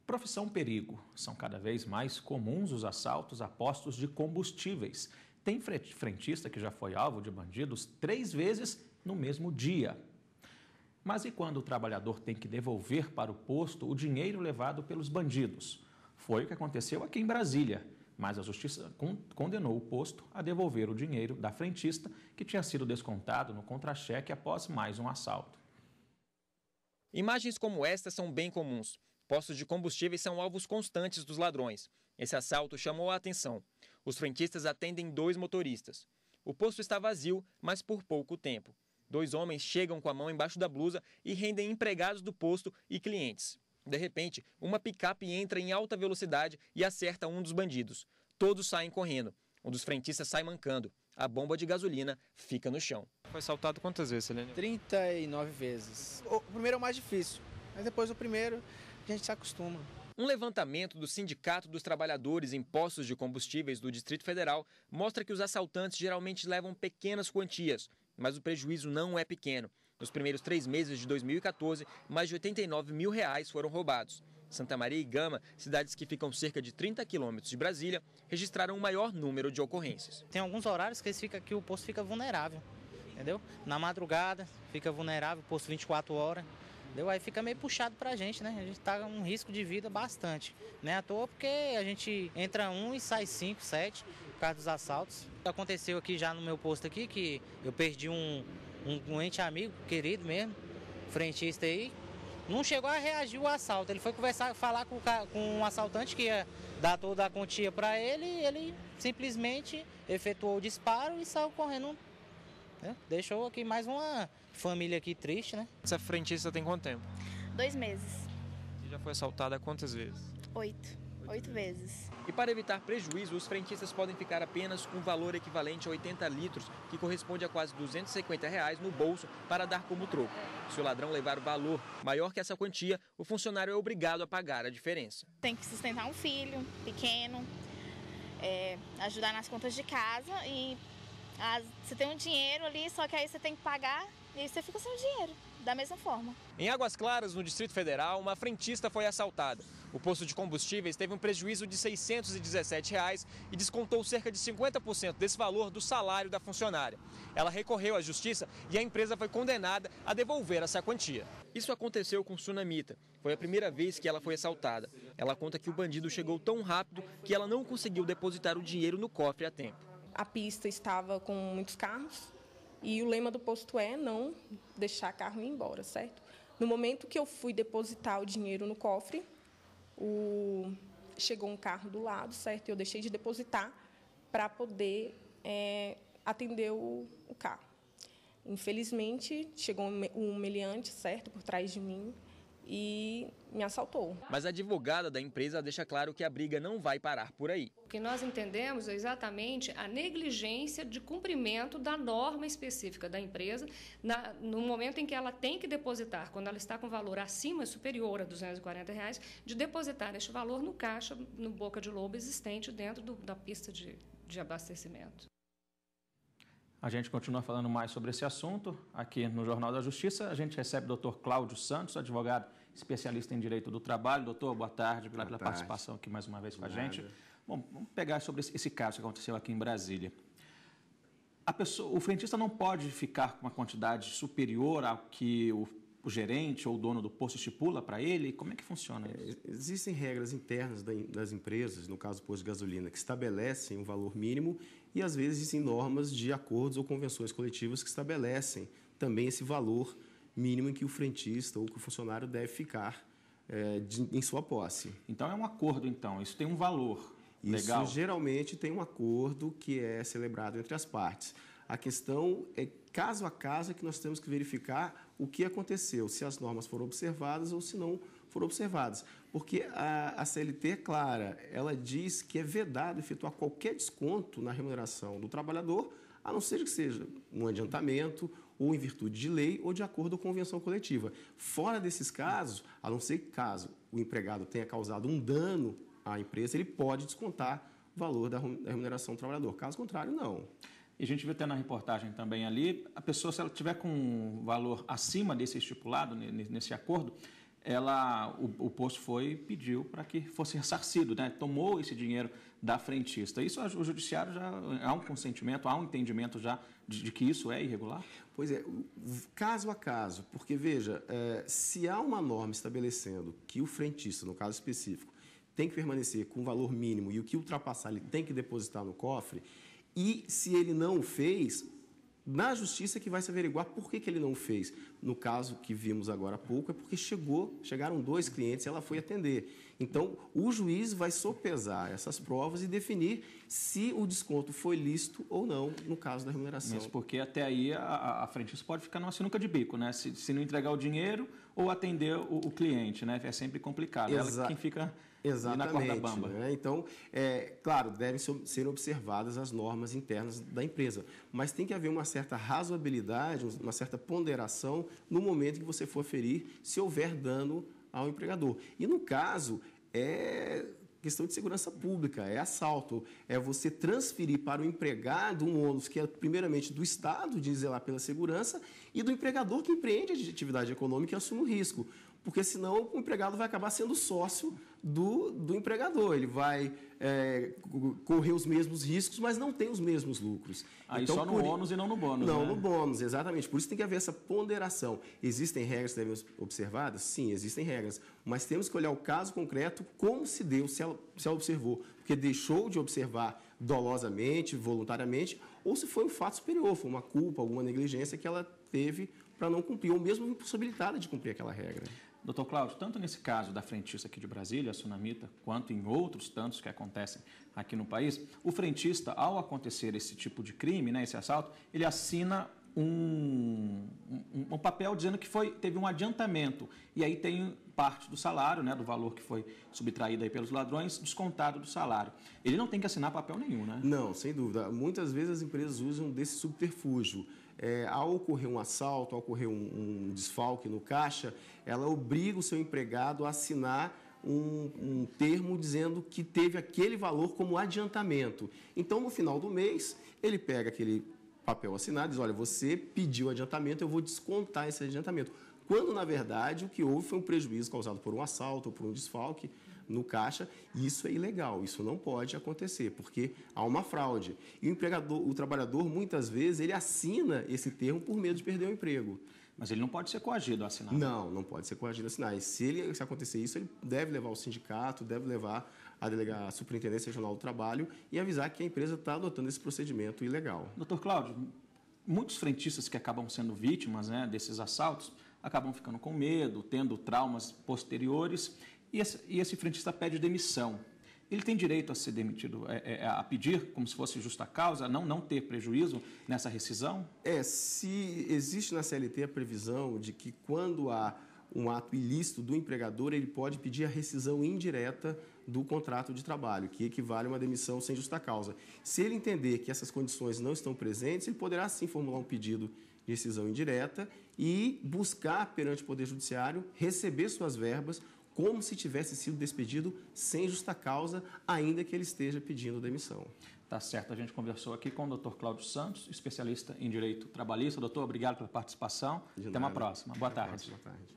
Profissão perigo. São cada vez mais comuns os assaltos a postos de combustíveis. Tem frentista que já foi alvo de bandidos 3 vezes no mesmo dia. Mas e quando o trabalhador tem que devolver para o posto o dinheiro levado pelos bandidos? Foi o que aconteceu aqui em Brasília, mas a Justiça condenou o posto a devolver o dinheiro da frentista que tinha sido descontado no contra-cheque após mais um assalto. Imagens como esta são bem comuns. Postos de combustíveis são alvos constantes dos ladrões. Esse assalto chamou a atenção. Os frentistas atendem 2 motoristas. O posto está vazio, mas por pouco tempo. 2 homens chegam com a mão embaixo da blusa e rendem empregados do posto e clientes. De repente, uma picape entra em alta velocidade e acerta um dos bandidos. Todos saem correndo. Um dos frentistas sai mancando. A bomba de gasolina fica no chão. Foi assaltado quantas vezes, Helene? 39 vezes. O primeiro é o mais difícil, mas depois do primeiro a gente se acostuma. Um levantamento do Sindicato dos Trabalhadores em Postos de Combustíveis do Distrito Federal mostra que os assaltantes geralmente levam pequenas quantias, mas o prejuízo não é pequeno. Nos primeiros 3 meses de 2014, mais de R$89 mil foram roubados. Santa Maria e Gama, cidades que ficam cerca de 30 quilômetros de Brasília, registraram o maior número de ocorrências. Tem alguns horários que o posto fica vulnerável, entendeu? Na madrugada fica vulnerável, o posto 24 horas. Entendeu? Aí fica meio puxado pra gente, né? A gente tá com um risco de vida bastante. Não é à toa porque a gente entra 1 e sai 5, 7 por causa dos assaltos. Aconteceu aqui já no meu posto aqui que eu perdi um ente amigo, querido mesmo, frentista aí. Não chegou a reagir o assalto. Ele foi falar com um assaltante que ia dar toda a quantia para ele e ele simplesmente efetuou o disparo e saiu correndo. Deixou aqui mais uma família aqui triste, né? Essa frentista tem quanto tempo? 2 meses. E já foi assaltada quantas vezes? 8 vezes. E para evitar prejuízo, os frentistas podem ficar apenas com um valor equivalente a 80 litros, que corresponde a quase R$250 no bolso para dar como troco. Se o ladrão levar o valor maior que essa quantia, o funcionário é obrigado a pagar a diferença. Tem que sustentar um filho pequeno, ajudar nas contas de casa e você tem um dinheiro ali, só que aí você tem que pagar e você fica sem o dinheiro, da mesma forma. Em Águas Claras, no Distrito Federal, uma frentista foi assaltada. O posto de combustíveis teve um prejuízo de R$617 e descontou cerca de 50% desse valor do salário da funcionária. Ela recorreu à justiça e a empresa foi condenada a devolver essa quantia. Isso aconteceu com Sunamita. Foi a primeira vez que ela foi assaltada. Ela conta que o bandido chegou tão rápido que ela não conseguiu depositar o dinheiro no cofre a tempo. A pista estava com muitos carros e o lema do posto é não deixar carro ir embora, certo? No momento que eu fui depositar o dinheiro no cofre, chegou um carro do lado, certo? Eu deixei de depositar para poder atender o carro. Infelizmente, chegou um meliante, certo, por trás de mim e me assaltou. Mas a advogada da empresa deixa claro que a briga não vai parar por aí. O que nós entendemos é exatamente a negligência de cumprimento da norma específica da empresa no momento em que ela tem que depositar, quando ela está com valor acima, superior a R$240, de depositar este valor no caixa, no boca de lobo existente dentro da pista de abastecimento. A gente continua falando mais sobre esse assunto aqui no Jornal da Justiça. A gente recebe o Dr. Cláudio Santos, advogado especialista em Direito do Trabalho. Doutor, boa tarde, pela participação aqui mais uma vez com a gente. Bom, vamos pegar sobre esse caso que aconteceu aqui em Brasília. O frentista não pode ficar com uma quantidade superior ao que o gerente ou o dono do posto estipula para ele? Como é que funciona isso? Existem regras internas das empresas, no caso do posto de gasolina, que estabelecem um valor mínimo e, às vezes, existem normas de acordos ou convenções coletivas que estabelecem também esse valor mínimo em que o frentista ou que o funcionário deve ficar em sua posse. Então, é um acordo, então. Isso tem um valor legal? Isso geralmente tem um acordo que é celebrado entre as partes. A questão é, caso a caso, é que nós temos que verificar o que aconteceu, se as normas foram observadas ou se não foram observadas. Porque a CLT é clara, ela diz que é vedado efetuar qualquer desconto na remuneração do trabalhador, a não ser que seja um adiantamento, ou em virtude de lei, ou de acordo com convenção coletiva. Fora desses casos, a não ser que caso o empregado tenha causado um dano à empresa, ele pode descontar o valor da remuneração do trabalhador. Caso contrário, não. E a gente viu até na reportagem também ali, a pessoa, se ela tiver com um valor acima desse estipulado, nesse acordo, o posto pediu para que fosse ressarcido, né? Tomou esse dinheiro da frentista. Isso o judiciário já há um consentimento, há um entendimento já de que isso é irregular? Pois é, caso a caso, porque veja, se há uma norma estabelecendo que o frentista, no caso específico, tem que permanecer com o valor mínimo e o que ultrapassar ele tem que depositar no cofre, e se ele não o fez, na justiça que vai se averiguar por que ele não fez. No caso que vimos agora há pouco, é porque chegaram 2 clientes e ela foi atender. Então, o juiz vai sopesar essas provas e definir se o desconto foi lícito ou não, no caso da remuneração. Mesmo porque até aí a frentista pode ficar numa sinuca de bico, né? Se não entregar o dinheiro ou atender o cliente, né? É sempre complicado. Ela quem fica na corda bamba. Né? Então, claro, devem ser observadas as normas internas da empresa, mas tem que haver uma certa razoabilidade, uma certa ponderação no momento que você for ferir, se houver dano ao empregador. E, no caso, é questão de segurança pública, é assalto, é você transferir para o empregado um ônus que é, primeiramente, do Estado, de zelar pela segurança, e do empregador que empreende a atividade econômica e assume o risco. Porque, senão, o empregado vai acabar sendo sócio do empregador. Ele vai correr os mesmos riscos, mas não tem os mesmos lucros. Aí então, só no ônus e não no bônus, Não, né? no bônus, exatamente. Por isso tem que haver essa ponderação. Existem regras que devem ser observadas? Sim, existem regras. Mas temos que olhar o caso concreto, como se deu, se ela observou. Porque deixou de observar dolosamente, voluntariamente, ou se foi um fato superior, foi uma culpa, alguma negligência que ela teve para não cumprir, ou mesmo impossibilitada de cumprir aquela regra. Doutor Cláudio, tanto nesse caso da frentista aqui de Brasília, a Sunamita, quanto em outros tantos que acontecem aqui no país, o frentista, ao acontecer esse tipo de crime, né, esse assalto, ele assina um papel dizendo que teve um adiantamento. E aí tem parte do salário, né, do valor que foi subtraído aí pelos ladrões, descontado do salário. Ele não tem que assinar papel nenhum, né? Não, sem dúvida. Muitas vezes as empresas usam desse subterfúgio. Ao ocorrer um assalto, ao ocorrer um desfalque no caixa, ela obriga o seu empregado a assinar um termo dizendo que teve aquele valor como adiantamento. Então, no final do mês, ele pega aquele papel assinado e diz, olha, você pediu adiantamento, eu vou descontar esse adiantamento. Quando, na verdade, o que houve foi um prejuízo causado por um assalto ou por um desfalque no caixa, e isso é ilegal, isso não pode acontecer, porque há uma fraude. E o trabalhador, muitas vezes, ele assina esse termo por medo de perder o emprego. Mas ele não pode ser coagido a assinar? Não pode ser coagido a assinar. E se acontecer isso, ele deve levar ao sindicato, deve levar a Superintendência Regional do Trabalho e avisar que a empresa está adotando esse procedimento ilegal. Doutor Cláudio, muitos frentistas que acabam sendo vítimas, né, desses assaltos acabam ficando com medo, tendo traumas posteriores, e esse frentista pede demissão. Ele tem direito a ser demitido, a pedir como se fosse justa causa, não ter prejuízo nessa rescisão? Se existe na CLT a previsão de que quando há um ato ilícito do empregador, ele pode pedir a rescisão indireta do contrato de trabalho, que equivale a uma demissão sem justa causa. Se ele entender que essas condições não estão presentes, ele poderá sim formular um pedido de rescisão indireta e buscar perante o Poder Judiciário receber suas verbas como se tivesse sido despedido sem justa causa, ainda que ele esteja pedindo demissão. Tá certo, a gente conversou aqui com o Dr. Cláudio Santos, especialista em Direito Trabalhista. Doutor, obrigado pela participação. Até uma próxima. Boa tarde. Boa tarde.